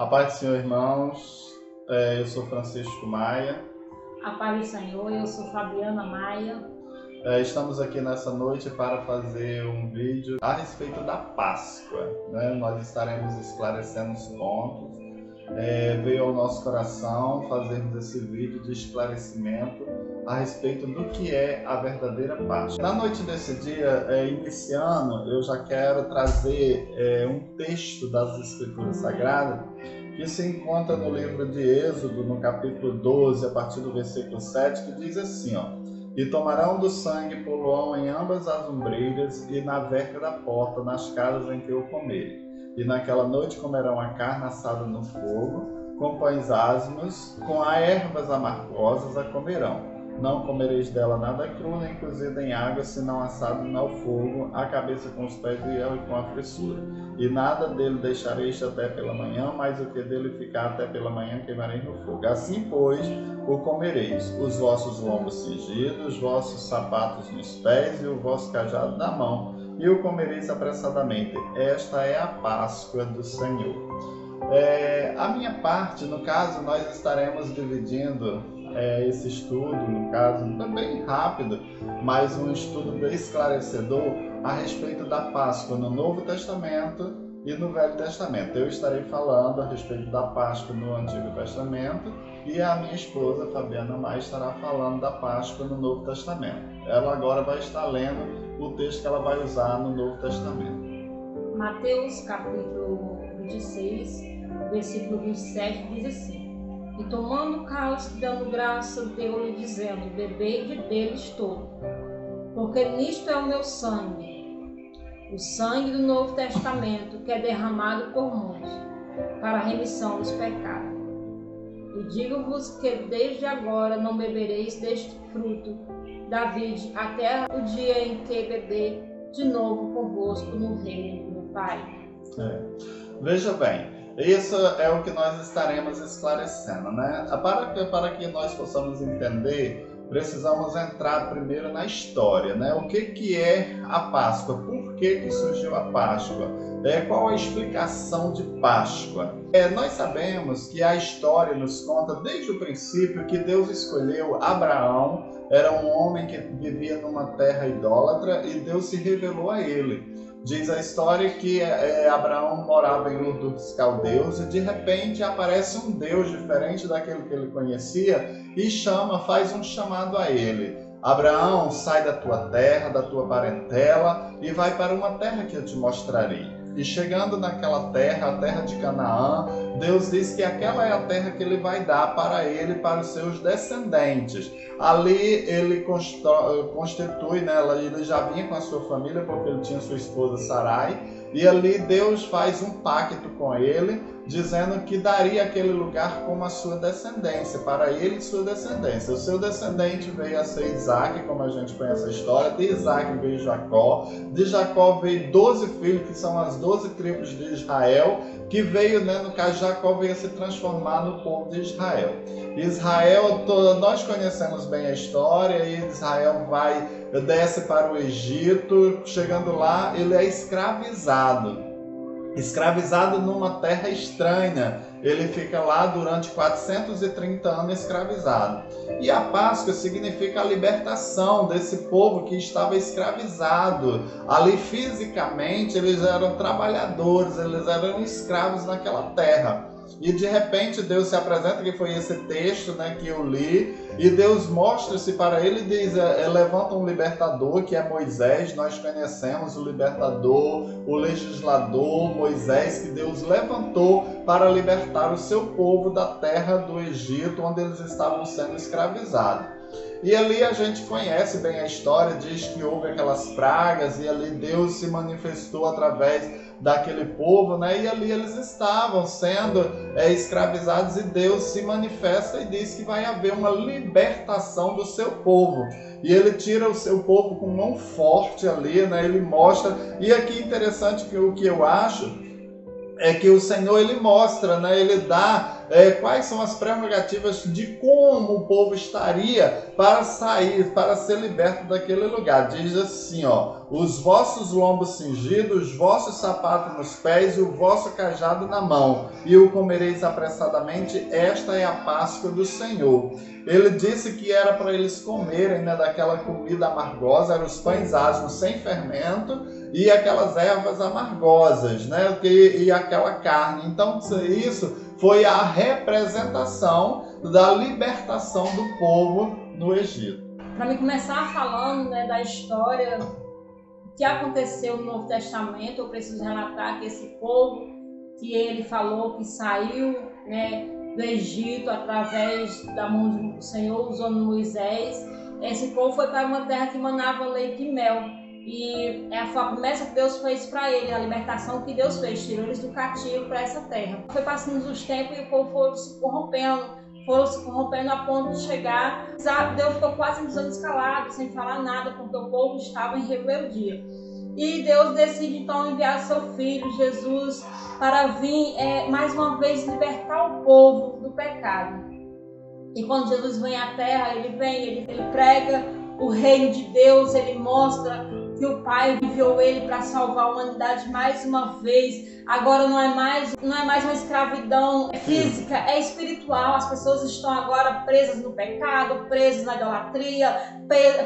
A paz do Senhor, irmãos. Eu sou Francisco Maia. A paz do Senhor, eu sou Fabiana Maia. Estamos aqui nessa noite para fazer um vídeo a respeito da Páscoa, né? Nós estaremos esclarecendo os pontos. Veio ao nosso coração fazermos esse vídeo de esclarecimento a respeito do que é a verdadeira Páscoa. Na noite desse dia, iniciando, eu já quero trazer um texto das Escrituras Sagradas que se encontra no livro de Êxodo, no capítulo 12, a partir do versículo 7, que diz assim, E tomarão do sangue e poluão em ambas as ombreiras e na verga da porta, nas casas em que o comerem. E naquela noite comerão a carne assada no fogo, com pães ázimos, com ervas amargosas a comerão. Não comereis dela nada cru, nem cozido em água, senão assado ao fogo, a cabeça com os pés e ela com a fressura. E nada dele deixareis até pela manhã, mas o que dele ficar até pela manhã queimareis no fogo. Assim, pois, o comereis, os vossos lombos cingidos, os vossos sapatos nos pés e o vosso cajado na mão, e o comereis apressadamente. Esta é a Páscoa do Senhor. A minha parte, no caso, nós estaremos dividindo esse estudo, no caso, bem rápido, mas um estudo bem esclarecedor a respeito da Páscoa no Novo Testamento e no Velho Testamento. Eu estarei falando a respeito da Páscoa no Antigo Testamento e a minha esposa, Fabiana Maia, estará falando da Páscoa no Novo Testamento. Ela agora vai estar lendo o texto que ela vai usar no Novo Testamento. Mateus capítulo 26, versículo 27 diz assim: E tomando o cálice, dando graça, deu-lhe dizendo: Bebei deles todo, porque nisto é o meu sangue, o sangue do Novo Testamento, que é derramado por muitos, para a remissão dos pecados. E digo-vos que desde agora não bebereis deste fruto da vide, até o dia em que beber de novo convosco no reino do Pai. Veja bem, isso é o que nós estaremos esclarecendo, né? Para que nós possamos entender, precisamos entrar primeiro na história, né? O que é a Páscoa? Por que surgiu a Páscoa? Qual a explicação de Páscoa? Nós sabemos que a história nos conta desde o princípio que Deus escolheu Abraão. Era um homem que vivia numa terra idólatra e Deus se revelou a ele. Diz a história que Abraão morava em Ur dos Caldeus e de repente aparece um Deus diferente daquele que ele conhecia e faz um chamado a ele. Abraão, sai da tua terra, da tua parentela e vai para uma terra que eu te mostrarei. E chegando naquela terra, a terra de Canaã, Deus diz que aquela é a terra que ele vai dar para ele e para os seus descendentes. Ali ele constitui, né, ele já vinha com a sua família, porque ele tinha sua esposa Sarai, e ali Deus faz um pacto com ele, dizendo que daria aquele lugar como a sua descendência, para ele e sua descendência. O seu descendente veio a ser Isaac, como a gente conhece a história, de Isaac veio Jacó, de Jacó veio 12 filhos, que são as 12 tribos de Israel, que veio, no caso Jacó veio a se transformar no povo de Israel. Nós conhecemos bem a história, e Israel desce para o Egito, chegando lá ele é escravizado numa terra estranha. Ele fica lá durante 430 anos escravizado. E a Páscoa significa a libertação desse povo que estava escravizado. Ali fisicamente eles eram trabalhadores, eles eram escravos naquela terra. E de repente Deus se apresenta, que foi esse texto, que eu li, e Deus mostra-se para ele e diz, levanta um libertador, que é Moisés. Nós conhecemos o libertador, o legislador Moisés, que Deus levantou para libertar o seu povo da terra do Egito, onde eles estavam sendo escravizados. E ali a gente conhece bem a história, diz que houve aquelas pragas e ali Deus se manifestou através daquele povo, e ali eles estavam sendo escravizados e Deus se manifesta e diz que vai haver uma libertação do seu povo. E ele tira o seu povo com mão forte ali, ele mostra. E aqui interessante que o que eu acho é que o Senhor ele mostra, ele dá quais são as prerrogativas de como o povo estaria para sair, para ser liberto daquele lugar. Diz assim, ó: os vossos lombos cingidos, os vossos sapatos nos pés e o vosso cajado na mão, e o comereis apressadamente, esta é a Páscoa do Senhor. Ele disse que era para eles comerem, né, daquela comida amargosa, eram os pães asmos sem fermento e aquelas ervas amargosas, né, e aquela carne. Então isso foi a representação da libertação do povo no Egito. Para mim começar falando, né, da história que aconteceu no Novo Testamento, eu preciso relatar que esse povo que ele falou que saiu, né, do Egito através da mão do Senhor, usando Moisés, esse povo foi para uma terra que manava leite e mel. E a promessa que Deus fez para ele, a libertação que Deus fez, tirou eles do cativo para essa terra. Foi passando os tempos e o povo foi se corrompendo a ponto de chegar. Deus ficou quase uns anos calado, sem falar nada, porque o povo estava em rebeldia. E Deus decide então enviar seu filho, Jesus, para vir mais uma vez libertar o povo do pecado. E quando Jesus vem à terra, ele prega o reino de Deus, ele mostra que o Pai enviou ele para salvar a humanidade mais uma vez. Agora não é mais uma escravidão física, é espiritual. As pessoas estão agora presas no pecado, presas na idolatria,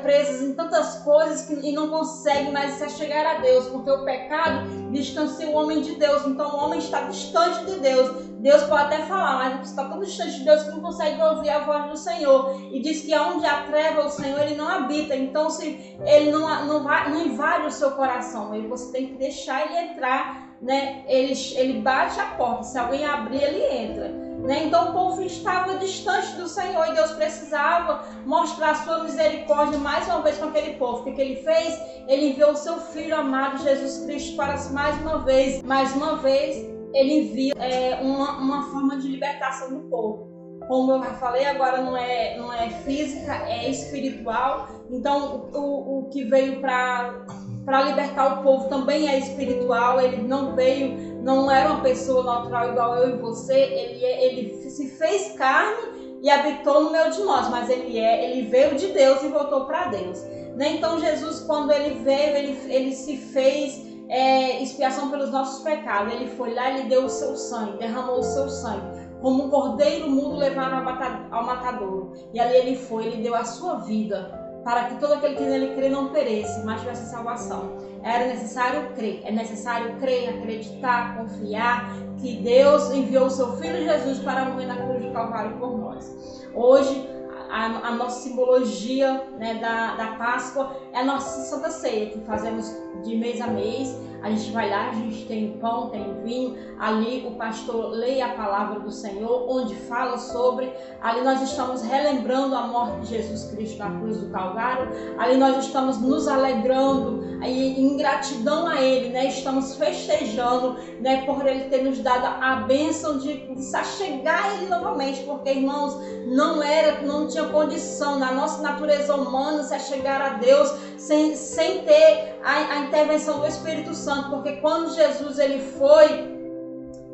presas em tantas coisas e não conseguem mais se achegar a Deus, porque o pecado distancia o homem de Deus. Então o homem está distante de Deus. Deus pode até falar, mas está tão distante de Deus que não consegue ouvir a voz do Senhor. E diz que onde há treva o Senhor, ele não habita. Então se ele não invade o seu coração, você tem que deixar ele entrar, né? Ele bate a porta, se alguém abrir, ele entra, né? Então o povo estava distante do Senhor e Deus precisava mostrar a sua misericórdia mais uma vez com aquele povo. O que ele fez? Ele enviou o seu Filho amado Jesus Cristo para mais uma vez ele envia uma forma de libertação do povo. Como eu já falei, agora não é física, é espiritual. Então o que veio para libertar o povo também é espiritual. Ele não era uma pessoa natural igual eu e você. Ele se fez carne e habitou no meio de nós, mas ele veio de Deus e voltou para Deus, né? Então Jesus, quando ele veio, ele se fez expiação pelos nossos pecados. Ele foi lá, ele deu o seu sangue, derramou o seu sangue, como um cordeiro mudo levado ao matadouro. E ali ele deu a sua vida, para que todo aquele que nele crê não pereça, mas tivesse salvação. Era necessário crer, acreditar, confiar que Deus enviou o seu Filho Jesus para morrer na cruz do Calvário por nós. Hoje, a nossa simbologia, né, da Páscoa é a nossa Santa Ceia, que fazemos de mês a mês. A gente vai lá, a gente tem pão, tem vinho. Ali o pastor lê a palavra do Senhor, onde fala sobre. Ali nós estamos relembrando a morte de Jesus Cristo na cruz do Calvário. Ali nós estamos nos alegrando em gratidão a Ele, né? Estamos festejando, né, por Ele ter nos dado a bênção de se achegar a Ele novamente, porque, irmãos, não tinha condição na nossa natureza humana se achegar a Deus sem ter a intervenção do Espírito Santo, porque quando Jesus ele foi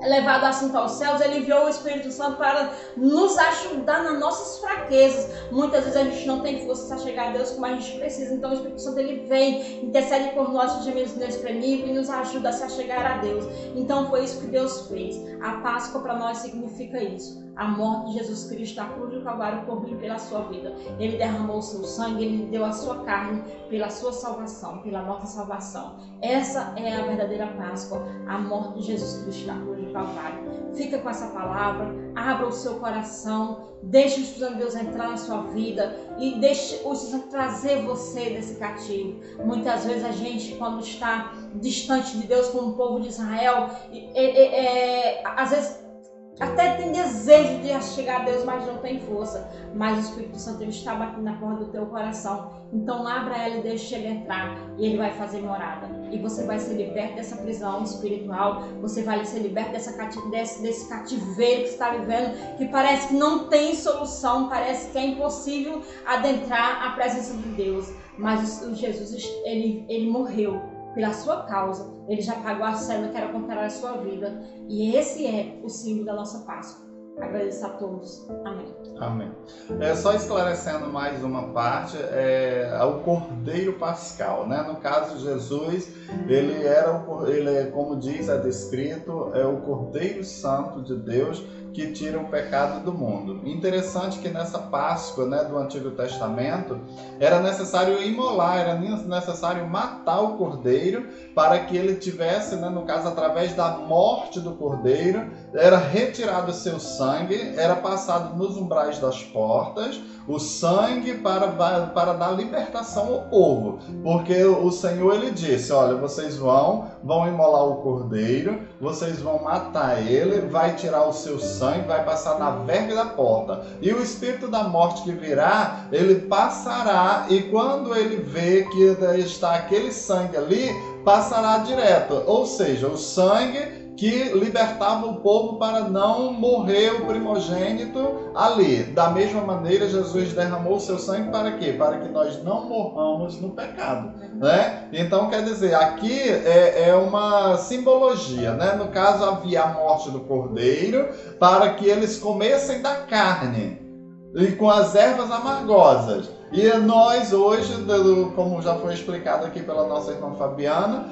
levado assunto aos céus, ele enviou o Espírito Santo para nos ajudar nas nossas fraquezas. Muitas vezes a gente não tem força para chegar a Deus como a gente precisa, então o Espírito Santo ele vem, intercede por nossos gemidos inexprimíveis e nos ajuda a se chegar a Deus. Então foi isso que Deus fez. A Páscoa para nós significa isso: a morte de Jesus Cristo na cruz do Calvário por mim, pela sua vida. Ele derramou o seu sangue, ele deu a sua carne pela sua salvação, pela nossa salvação. Essa é a verdadeira Páscoa, a morte de Jesus Cristo na cruz do Calvário. Fica com essa palavra, abra o seu coração, deixe o Espírito de Deus entrar na sua vida e deixe o Espírito trazer você desse cativo. Muitas vezes a gente, quando está distante de Deus, como o povo de Israel, às vezes até tem desejo de chegar a Deus, mas não tem força. Mas o Espírito Santo está batendo na porta do teu coração. Então abra ela e deixe ele entrar, e ele vai fazer morada. E você vai ser liberto dessa prisão espiritual. Você vai ser liberto desse cativeiro que você está vivendo, que parece que não tem solução, parece que é impossível adentrar a presença de Deus. Mas o Jesus, ele morreu pela sua causa. Ele já pagou a cena que era comprar a sua vida. E esse é o símbolo da nossa Páscoa. Agradeço a todos. Amém. Amém. Só esclarecendo mais uma parte, o Cordeiro Pascal, né? No caso, Jesus, ele, como diz, é descrito, é o Cordeiro Santo de Deus que tira o pecado do mundo. Interessante que nessa Páscoa, né, do Antigo Testamento, era necessário imolar, era necessário matar o cordeiro para que ele tivesse, né, no caso, através da morte do cordeiro, era retirado o seu sangue, era passado nos umbrais das portas, o sangue para dar libertação ao povo. Porque o Senhor, ele disse, olha, vocês vão imolar o cordeiro, vocês vão matar ele, vai tirar o seu sangue, vai passar na verga da porta. E o espírito da morte que virá, ele passará, e quando ele vê que está aquele sangue ali, passará direto. Ou seja, o sangue que libertava o povo para não morrer o primogênito ali. Da mesma maneira, Jesus derramou o seu sangue para quê? Para que nós não morramos no pecado, né? Então, quer dizer, aqui é uma simbologia, né? No caso, havia a morte do cordeiro para que eles comessem da carne e com as ervas amargosas. E nós hoje, como já foi explicado aqui pela nossa irmã Fabiana,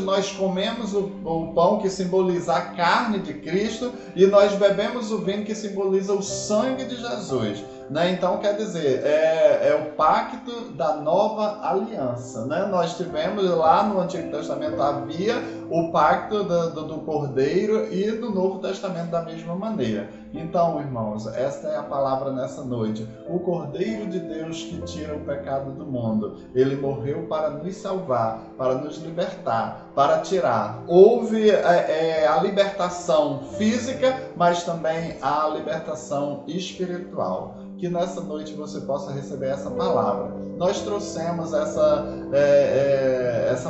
nós comemos o pão que simboliza a carne de Cristo e nós bebemos o vinho que simboliza o sangue de Jesus. Né? Então, quer dizer, é o pacto da nova aliança. Né? Nós tivemos lá no Antigo Testamento, havia o pacto do Cordeiro e no Novo Testamento da mesma maneira. Então, irmãos, esta é a palavra nessa noite. O Cordeiro de Deus que tira o pecado do mundo. Ele morreu para nos salvar, para nos libertar, para tirar. Houve a libertação física, mas também a libertação espiritual. Que nessa noite você possa receber essa palavra. Nós trouxemos essa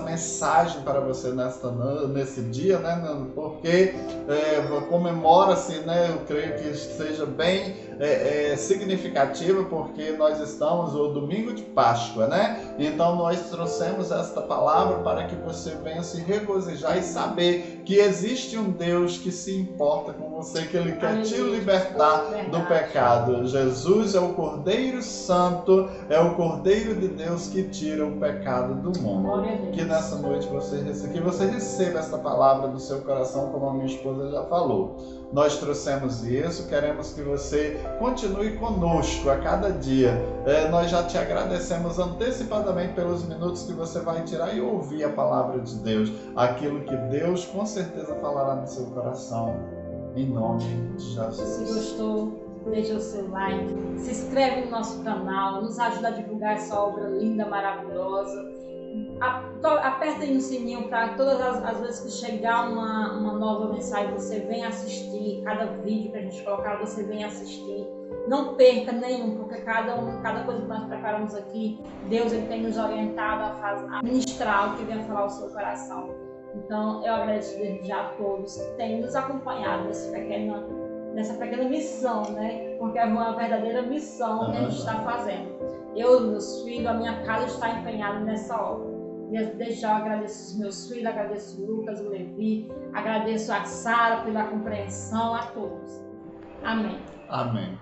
mensagem para você nesse dia, né? Porque comemora-se, né? Eu creio que seja bem significativa, porque nós estamos no domingo de Páscoa, né? Então nós trouxemos esta palavra para que você venha se regozijar e saber que existe um Deus que se importa com você, que Ele quer te libertar do pecado. Jesus é o Cordeiro Santo, é o Cordeiro de Deus que tira o pecado do mundo. Que nessa noite você receba esta palavra do seu coração, como a minha esposa já falou. Nós trouxemos isso, queremos que você continue conosco a cada dia. Nós já te agradecemos antecipadamente pelos minutos que você vai tirar e ouvir a palavra de Deus, aquilo que Deus com certeza falará no seu coração, em nome de Jesus. Se gostou, deixa o seu like, se inscreve no nosso canal, nos ajuda a divulgar essa obra linda, maravilhosa. Aperta aí no sininho para todas as vezes que chegar uma nova mensagem, você venha assistir. Cada vídeo que a gente colocar, você venha assistir. Não perca nenhum, porque cada coisa que nós preparamos aqui, Deus ele tem nos orientado a ministrar o que vem falar ao seu coração. Então, eu agradeço desde já a todos que têm nos acompanhado nessa pequena missão, né? Porque é uma verdadeira missão que a gente está fazendo. Eu, meus filhos, a minha casa está empenhada nessa obra. Desde já eu agradeço os meus filhos, agradeço o Lucas, o Levi, agradeço a Sara pela compreensão, a todos. Amém. Amém.